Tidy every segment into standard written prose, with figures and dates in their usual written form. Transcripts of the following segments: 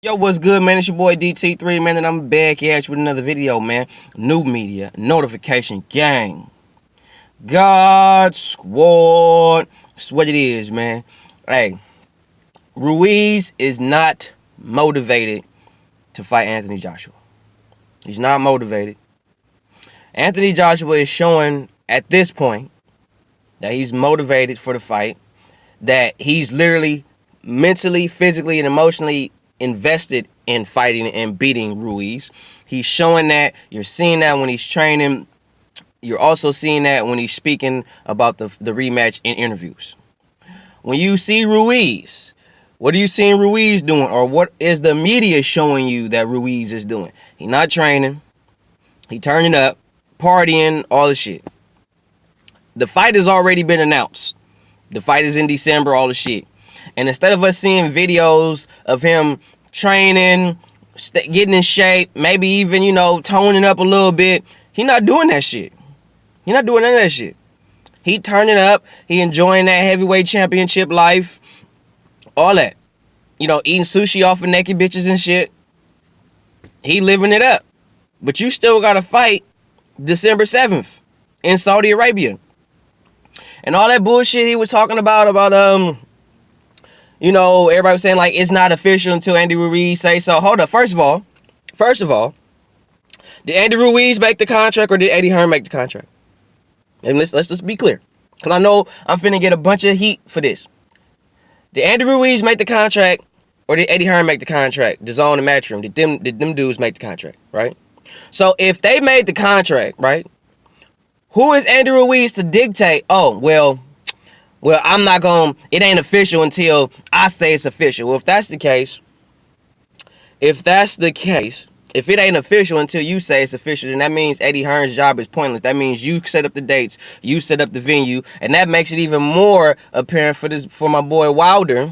Yo, what's good, man? It's your boy DT3, man, and I'm back at you with another video, man. New media, notification gang. God Squad. That's what it is, man. Hey, Ruiz is not motivated to fight Anthony Joshua. He's not motivated. Anthony Joshua is showing at this point that he's motivated for the fight, that he's literally mentally, physically, and emotionally invested in fighting and beating Ruiz. He's showing that. You're seeing that when he's training. You're also seeing that when he's speaking about the rematch in interviews. When you see Ruiz, what are you seeing Ruiz doing? Or what is the media showing you that Ruiz is doing? He's not training. He turning up, partying, all the shit. The fight has already been announced. The fight is in December, all the shit. And instead of us seeing videos of him training, getting in shape, maybe even, toning up a little bit, he not doing that shit. He not doing none of that shit. He turning up. He enjoying that heavyweight championship life. All that. Eating sushi off of naked bitches and shit. He living it up. But you still got to fight December 7th in Saudi Arabia. And all that bullshit he was talking about everybody was saying, like, it's not official until Andy Ruiz say so. Hold up. First of all, did Andy Ruiz make the contract or did Eddie Hearn make the contract? And let's just be clear. Because I know I'm finna get a bunch of heat for this. Did Andy Ruiz make the contract or did Eddie Hearn make the contract? DAZN and Matchroom. Did them dudes make the contract, right? So if they made the contract, right, who is Andy Ruiz to dictate, well, I'm not going to, it ain't official until I say it's official. Well, if that's the case, if it ain't official until you say it's official, then that means Eddie Hearn's job is pointless. That means you set up the dates, you set up the venue, and that makes it even more apparent for my boy Wilder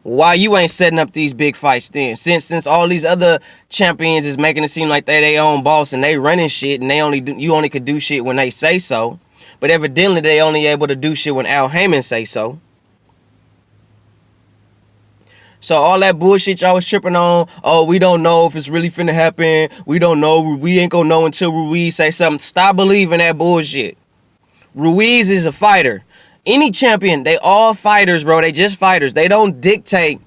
why you ain't setting up these big fights then. Since all these other champions is making it seem like they their own boss and they running shit and you only could do shit when they say so. But evidently they only able to do shit when Al Heyman say so. So all that bullshit y'all was tripping on, we don't know if it's really finna happen. We don't know. We ain't gonna know until Ruiz say something. Stop believing that bullshit. Ruiz is a fighter. Any champion, they all fighters, bro. They just fighters. They don't dictate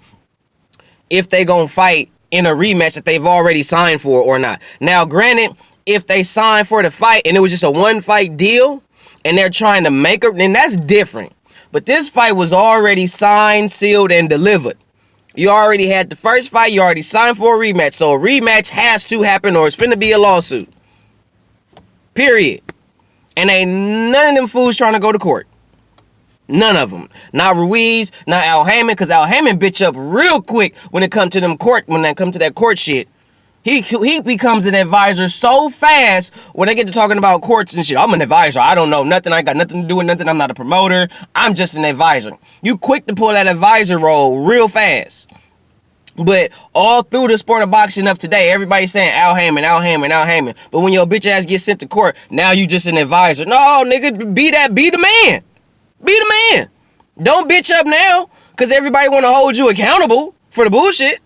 if they gonna fight in a rematch that they've already signed for or not. Now, granted, if they signed for the fight and it was just a one-fight deal and they're trying to make it, then that's different. But this fight was already signed, sealed, and delivered. You already had the first fight. You already signed for a rematch. So a rematch has to happen or it's finna be a lawsuit. Period. And ain't none of them fools trying to go to court. None of them. Not Ruiz, not Al Heyman, because Al Heyman bitch up real quick when it comes to that court shit. He becomes an advisor so fast when they get to talking about courts and shit. I'm an advisor. I don't know nothing. I got nothing to do with nothing. I'm not a promoter. I'm just an advisor. You quick to pull that advisor role real fast. But all through the sport of boxing of today, everybody's saying Al Heyman, Al Heyman, Al Heyman. But when your bitch ass gets sent to court, now you just an advisor. No, nigga, be the man. Be the man. Don't bitch up now because everybody want to hold you accountable for the bullshit.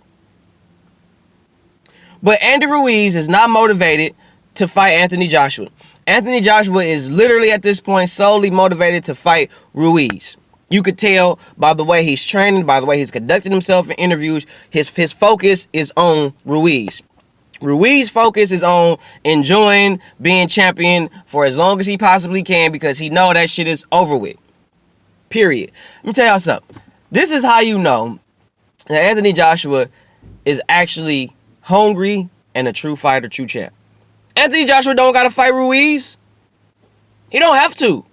But Andy Ruiz is not motivated to fight Anthony Joshua. Anthony Joshua is literally at this point solely motivated to fight Ruiz. You could tell by the way he's training, by the way he's conducting himself in interviews, his focus is on Ruiz. Ruiz's focus is on enjoying being champion for as long as he possibly can because he know that shit is over with. Period. Let me tell y'all something. This is how you know that Anthony Joshua is actually hungry and a true fighter, true champ. Anthony Joshua don't gotta fight Ruiz. He don't have to.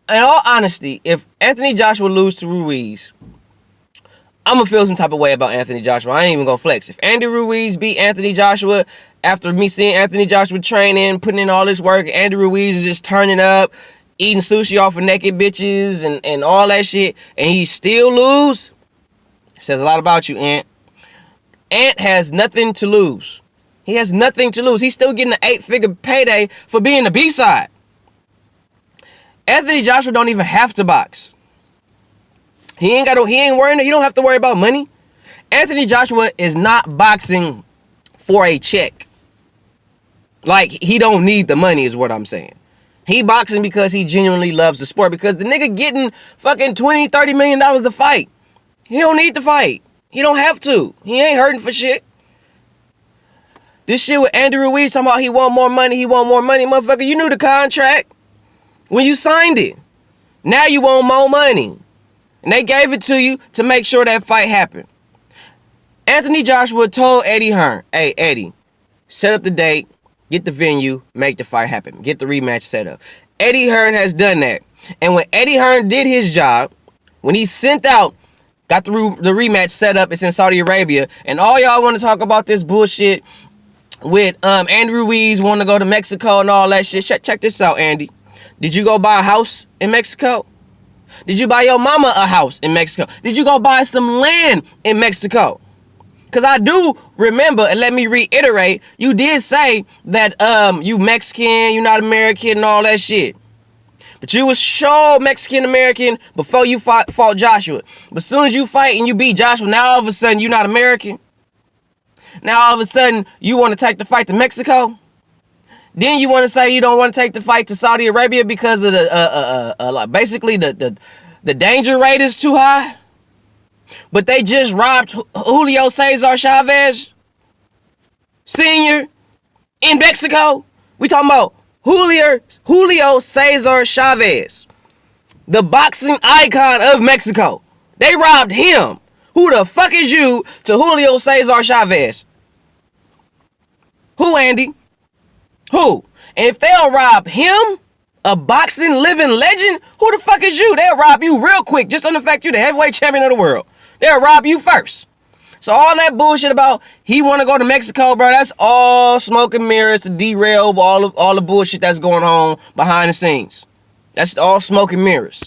In all honesty, if Anthony Joshua lose to Ruiz, I'm gonna feel some type of way about Anthony Joshua. I ain't even gonna flex. If Andy Ruiz beat Anthony Joshua after me seeing Anthony Joshua training, putting in all this work, Andy Ruiz is just turning up, eating sushi off of naked bitches and all that shit, and he still lose, it says a lot about you, Ant. Ant has nothing to lose. He has nothing to lose. He's still getting an 8-figure payday for being the B-side. Anthony Joshua don't even have to box. He ain't worrying. He don't have to worry about money. Anthony Joshua is not boxing for a check. Like, he don't need the money is what I'm saying. He boxing because he genuinely loves the sport, because the nigga getting fucking $20-30 million to fight. He don't need to fight. He don't have to. He ain't hurting for shit. This shit with Andy Ruiz talking about he want more money, motherfucker. You knew the contract when you signed it. Now you want more money. And they gave it to you to make sure that fight happened. Anthony Joshua told Eddie Hearn, hey, Eddie, set up the date, get the venue, make the fight happen. Get the rematch set up. Eddie Hearn has done that. And when Eddie Hearn did his job, when he sent out, got the rematch set up, it's in Saudi Arabia, and all y'all want to talk about this bullshit with Andy Ruiz wanting to go to Mexico and all that shit. Check this out, Andy. Did you go buy a house in Mexico? Did you buy your mama a house in Mexico? Did you go buy some land in Mexico? Because I do remember, and let me reiterate, you did say that you Mexican, you not American and all that shit. But you was sure Mexican-American before you fought Joshua. But as soon as you fight and you beat Joshua, now all of a sudden you not American. Now all of a sudden you want to take the fight to Mexico. Then you want to say you don't want to take the fight to Saudi Arabia because of the basically the danger rate is too high. But they just robbed Julio Cesar Chavez Sr. in Mexico. We talking about Julio Cesar Chavez, the boxing icon of Mexico. They robbed him. Who the fuck is you to Julio Cesar Chavez? Who, Andy? Who? And if they'll rob him, a boxing living legend, who the fuck is you? They'll rob you real quick just on the fact you're the heavyweight champion of the world. They'll rob you first. So all that bullshit about he want to go to Mexico, bro, that's all smoke and mirrors to derail all the bullshit that's going on behind the scenes. That's all smoke and mirrors.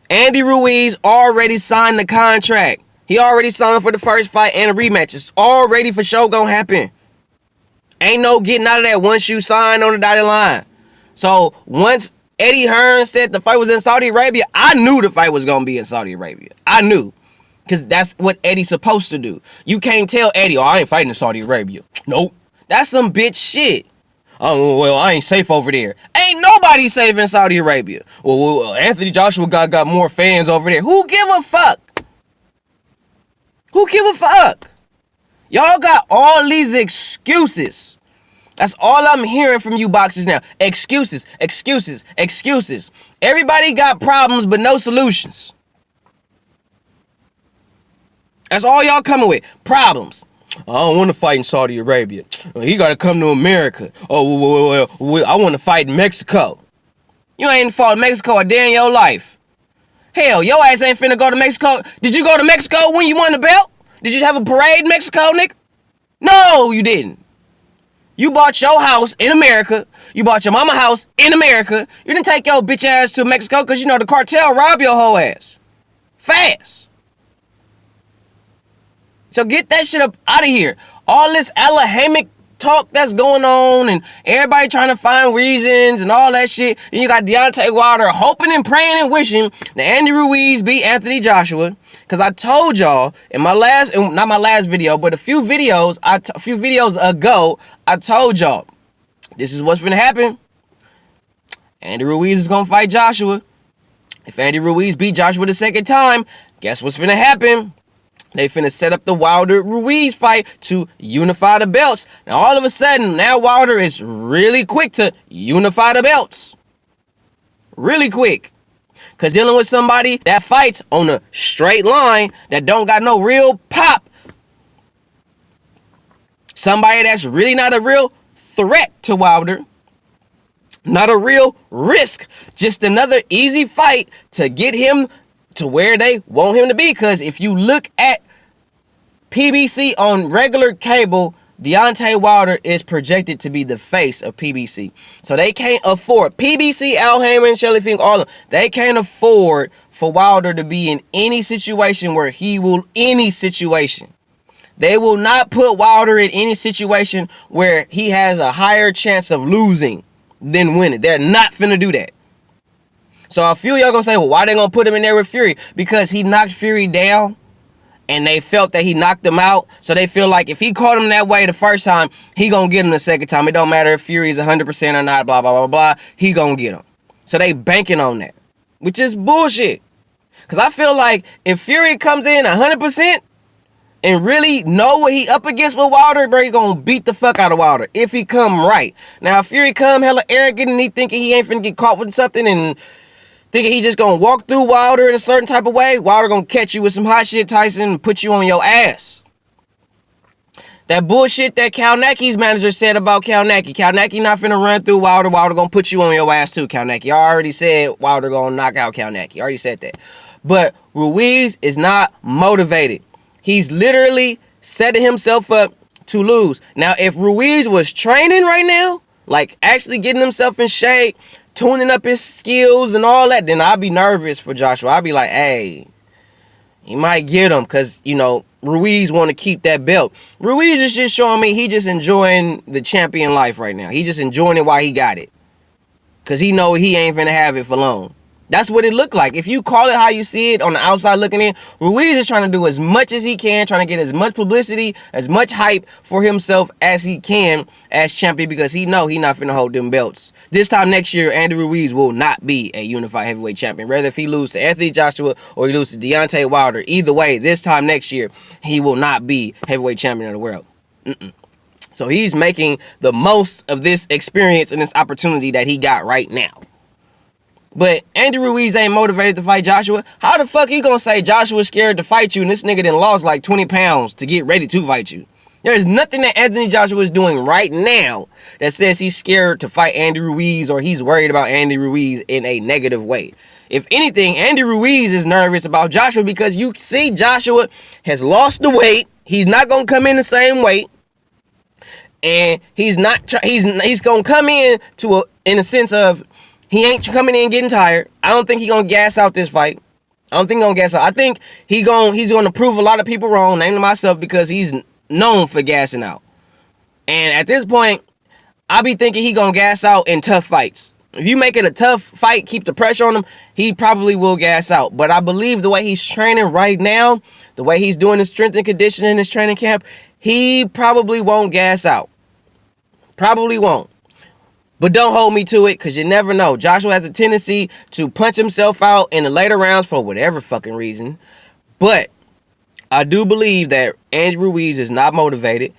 Andy Ruiz already signed the contract. He already signed for the first fight and a rematch. It's already for sure gonna happen. Ain't no getting out of that once you sign on the dotted line. So once Eddie Hearn said the fight was in Saudi Arabia, I knew the fight was gonna be in Saudi Arabia. I knew. Because that's what Eddie's supposed to do. You can't tell Eddie, oh, I ain't fighting in Saudi Arabia. Nope. That's some bitch shit. Oh, well, I ain't safe over there. Ain't nobody safe in Saudi Arabia. Well, Anthony Joshua got more fans over there. Who give a fuck? Who give a fuck? Y'all got all these excuses. That's all I'm hearing from you boxers now. Excuses, excuses, excuses. Everybody got problems but no solutions. That's all y'all coming with. Problems. I don't want to fight in Saudi Arabia. He got to come to America. Oh, well, I want to fight in Mexico. You ain't fought in Mexico a day in your life. Hell, your ass ain't finna go to Mexico. Did you go to Mexico when you won the belt? Did you have a parade in Mexico, nigga? No, you didn't. You bought your house in America. You bought your mama house in America. You didn't take your bitch ass to Mexico because you know the cartel robbed your whole ass. Fast. So get that shit up out of here. All this Alahamic talk that's going on and everybody trying to find reasons and all that shit. And you got Deontay Wilder hoping and praying and wishing that Andy Ruiz beat Anthony Joshua. Because I told y'all in my last, not my last video, but a few videos ago, I told y'all this is what's gonna happen. Andy Ruiz is gonna fight Joshua. If Andy Ruiz beat Joshua the second time, guess what's gonna happen? They finna set up the Wilder-Ruiz fight to unify the belts. Now, all of a sudden, now Wilder is really quick to unify the belts. Really quick. Because dealing with somebody that fights on a straight line that don't got no real pop. Somebody that's really not a real threat to Wilder. Not a real risk. Just another easy fight to get him to where they want him to be. Because if you look at PBC on regular cable, Deontay Wilder is projected to be the face of PBC. So they can't afford, PBC, Al Heyman, Shelly Fink, all of them, they can't afford for Wilder to be in any situation where he will, any situation. They will not put Wilder in any situation where he has a higher chance of losing than winning. They're not finna do that. So a few of y'all gonna say, well, why they gonna put him in there with Fury? Because he knocked Fury down And they felt that he knocked him out. So they feel like if he caught him that way the first time, he gonna get him the second time. It don't matter if Fury's 100% or not, blah, blah, blah, blah. He gonna get him. So they banking on that, which is bullshit. Because I feel like if Fury comes in 100% and really know what he up against with Wilder, bro, he gonna beat the fuck out of Wilder if he come right. Now, if Fury come hella arrogant and he thinking he ain't finna get caught with something and thinking he just gonna walk through Wilder in a certain type of way, Wilder gonna catch you with some hot shit, Tyson, and put you on your ass. That bullshit that Kalnaki's manager said about Kalnaki. Kalnaki not finna run through Wilder. Wilder gonna put you on your ass too, Kalnaki. I already said Wilder gonna knock out Kalnaki. I already said that. But Ruiz is not motivated. He's literally setting himself up to lose. Now, if Ruiz was training right now, like actually getting himself in shape, tuning up his skills and all that, then I'd be nervous for Joshua. I'd be like, hey, he might get him because, you know, Ruiz want to keep that belt. Ruiz is just showing me he just enjoying the champion life right now. He just enjoying it while he got it. Because he know he ain't finna have it for long. That's what it looked like. If you call it how you see it on the outside looking in, Ruiz is trying to do as much as he can, trying to get as much publicity, as much hype for himself as he can as champion because he know he not finna hold them belts. This time next year, Andy Ruiz will not be a unified heavyweight champion. Whether if he lose to Anthony Joshua or he lose to Deontay Wilder, either way, this time next year, he will not be heavyweight champion of the world. So he's making the most of this experience and this opportunity that he got right now. But Andy Ruiz ain't motivated to fight Joshua. How the fuck he gonna say Joshua's scared to fight you and this nigga done lost like 20 pounds to get ready to fight you? There's nothing that Anthony Joshua is doing right now that says he's scared to fight Andy Ruiz or he's worried about Andy Ruiz in a negative way. If anything, Andy Ruiz is nervous about Joshua because you see Joshua has lost the weight. He's not gonna come in the same weight. And he's gonna come in in a sense of he ain't coming in getting tired. I don't think he's gonna gas out this fight. I don't think he's gonna gas out. I think he's gonna prove a lot of people wrong, namely myself, because he's known for gassing out. And at this point, I be thinking he gonna gas out in tough fights. If you make it a tough fight, keep the pressure on him, he probably will gas out. But I believe the way he's training right now, the way he's doing his strength and conditioning in his training camp, he probably won't gas out. Probably won't. But don't hold me to it, because you never know. Joshua has a tendency to punch himself out in the later rounds for whatever fucking reason. But I do believe that Andy Ruiz is not motivated.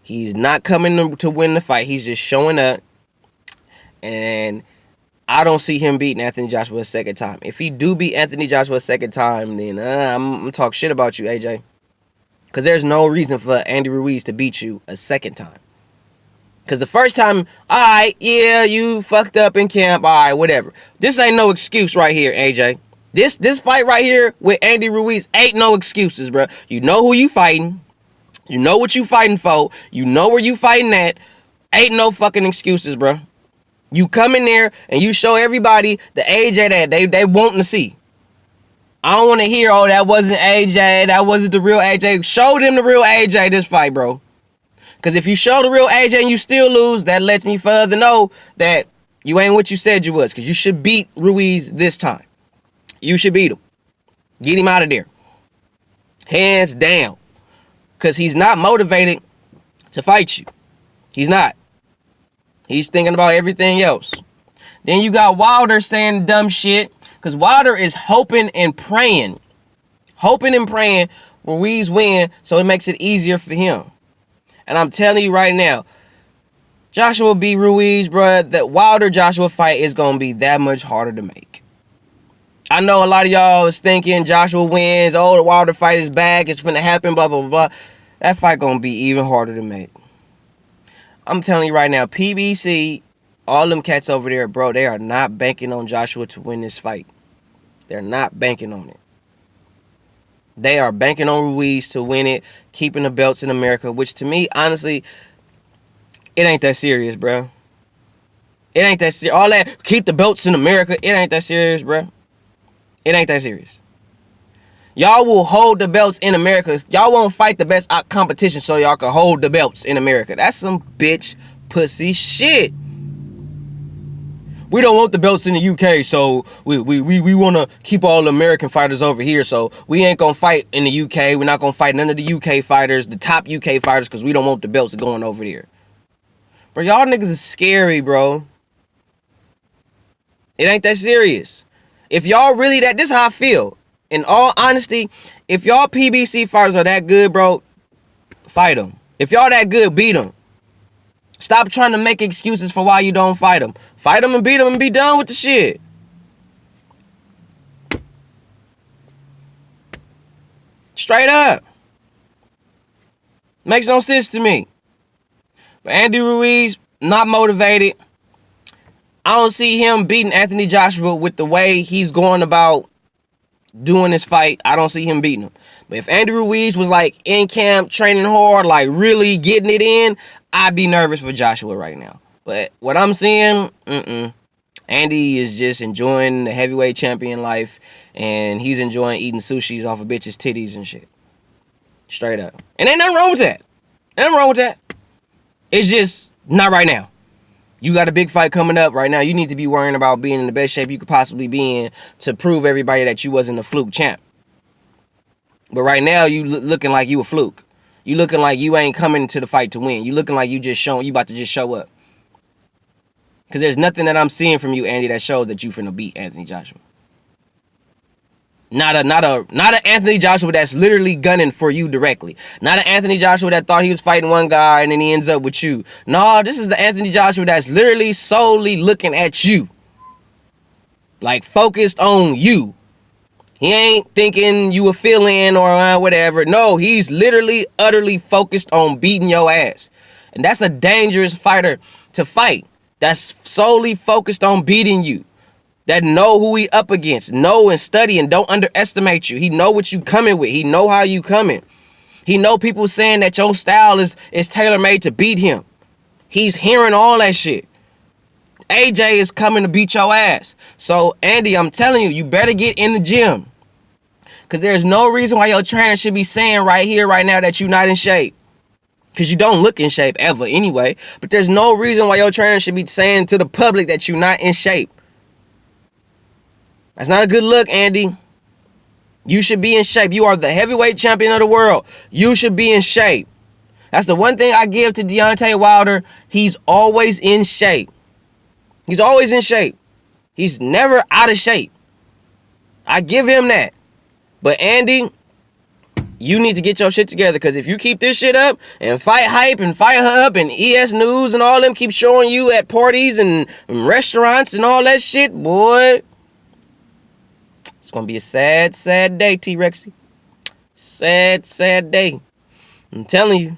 He's not coming to win the fight. He's just showing up. And I don't see him beating Anthony Joshua a second time. If he do beat Anthony Joshua a second time, then I'm going to talk shit about you, AJ. Because there's no reason for Andy Ruiz to beat you a second time. Because the first time, all right, yeah, you fucked up in camp, all right, whatever. This ain't no excuse right here, AJ. This fight right here with Andy Ruiz ain't no excuses, bro. You know who you fighting. You know what you fighting for. You know where you fighting at. Ain't no fucking excuses, bro. You come in there and you show everybody the AJ that they wanting to see. I don't want to hear, oh, that wasn't AJ. That wasn't the real AJ. Show them the real AJ this fight, bro. Because if you show the real AJ and you still lose, that lets me further know that you ain't what you said you was. Because you should beat Ruiz this time. You should beat him. Get him out of there. Hands down. Because he's not motivated to fight you. He's not. He's thinking about everything else. Then you got Wilder saying dumb shit. Because Wilder is hoping and praying. Hoping and praying Ruiz win so it makes it easier for him. And I'm telling you right now, Joshua beat Ruiz, bro. That Wilder-Joshua fight is going to be that much harder to make. I know a lot of y'all is thinking Joshua wins. Oh, the Wilder fight is back. It's finna happen, blah, blah, blah, blah. That fight going to be even harder to make. I'm telling you right now, PBC, all them cats over there, bro, they are not banking on Joshua to win this fight. They're not banking on it. They are banking on Ruiz to win it, keeping the belts in America, which to me, honestly, it ain't that serious, bro. It ain't that serious. All that, keep the belts in America, it ain't that serious, bro. It ain't that serious. Y'all will hold the belts in America. Y'all won't fight the best competition so y'all can hold the belts in America. That's some bitch pussy shit. we don't want the belts in the UK, so we want to keep all the American fighters over here, so we ain't going to fight in the UK. We're not going to fight none of the UK fighters, the top UK fighters, because we don't want the belts going over there. Bro, y'all niggas is scary, bro. It ain't that serious. If y'all really that, this is how I feel. In all honesty, if y'all PBC fighters are that good, bro, fight them. If y'all that good, beat them. Stop trying to make excuses for why you don't fight them. Fight them and beat them and be done with the shit. Straight up. Makes no sense to me. But Andy Ruiz, not motivated. I don't see him beating Anthony Joshua with the way he's going about doing this fight. I don't see him beating him. But if Andy Ruiz was like in camp, training hard, like really getting it in, I'd be nervous for Joshua right now. But what I'm seeing, Andy is just enjoying the heavyweight champion life, and he's enjoying eating sushis off of bitches' titties and shit. Straight up. And ain't nothing wrong with that. Ain't nothing wrong with that. It's just not right now. You got a big fight coming up right now. You need to be worrying about being in the best shape you could possibly be in to prove everybody that you wasn't a fluke champ. But right now, you looking like you a fluke. You looking like you ain't coming to the fight to win. You looking like you about to just show up. Because there's nothing that I'm seeing from you, Andy, that shows that you finna beat Anthony Joshua. Not a Anthony Joshua that's literally gunning for you directly. Not an Anthony Joshua that thought he was fighting one guy and then he ends up with you. No, this is the Anthony Joshua that's literally solely looking at you. Like focused on you. He ain't thinking you a fill-in or whatever. No, he's literally, utterly focused on beating your ass. And that's a dangerous fighter to fight. That's solely focused on beating you. That know who he up against. Know and study and don't underestimate you. He know what you coming with. He know how you coming. He know people saying that your style is tailor-made to beat him. He's hearing all that shit. AJ is coming to beat your ass. So, Andy, I'm telling you, you better get in the gym. Because there's no reason why your trainer should be saying right here, right now, that you're not in shape. Because you don't look in shape ever anyway. But there's no reason why your trainer should be saying to the public that you're not in shape. That's not a good look, Andy. You should be in shape. You are the heavyweight champion of the world. You should be in shape. That's the one thing I give to Deontay Wilder. He's always in shape. He's always in shape. He's never out of shape. I give him that. But Andy, you need to get your shit together, because if you keep this shit up and Fight Hype and Fire Hub and ES News and all them keep showing you at parties and restaurants and all that shit, boy, it's going to be a sad, sad day, T-Rexy. Sad, sad day. I'm telling you.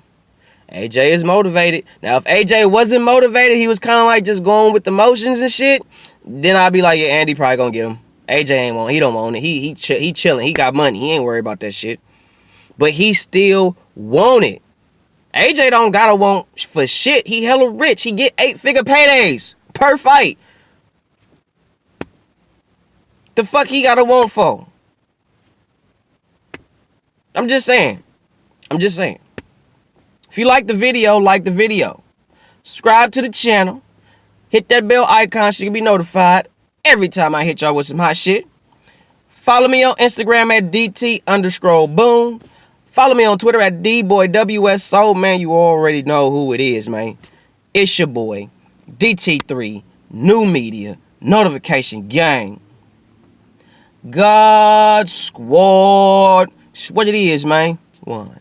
AJ is motivated. Now, if AJ wasn't motivated, he was kind of like just going with the motions and shit, then I'd be like, yeah, Andy probably going to get him. AJ ain't want, he don't want it. He chilling. He got money. He ain't worried about that shit. But he still want it. AJ don't gotta want for shit. He hella rich. He get 8-figure paydays per fight. The fuck he gotta want for? I'm just saying. If you like the video, like the video. Subscribe to the channel. Hit that bell icon so you can be notified every time I hit y'all with some hot shit. Follow me on Instagram at DT_boom. Follow me on Twitter at DBoyWS. Man, you already know who it is, man. It's your boy, DT3, New Media, Notification Gang. God Squad. What it is, man. One.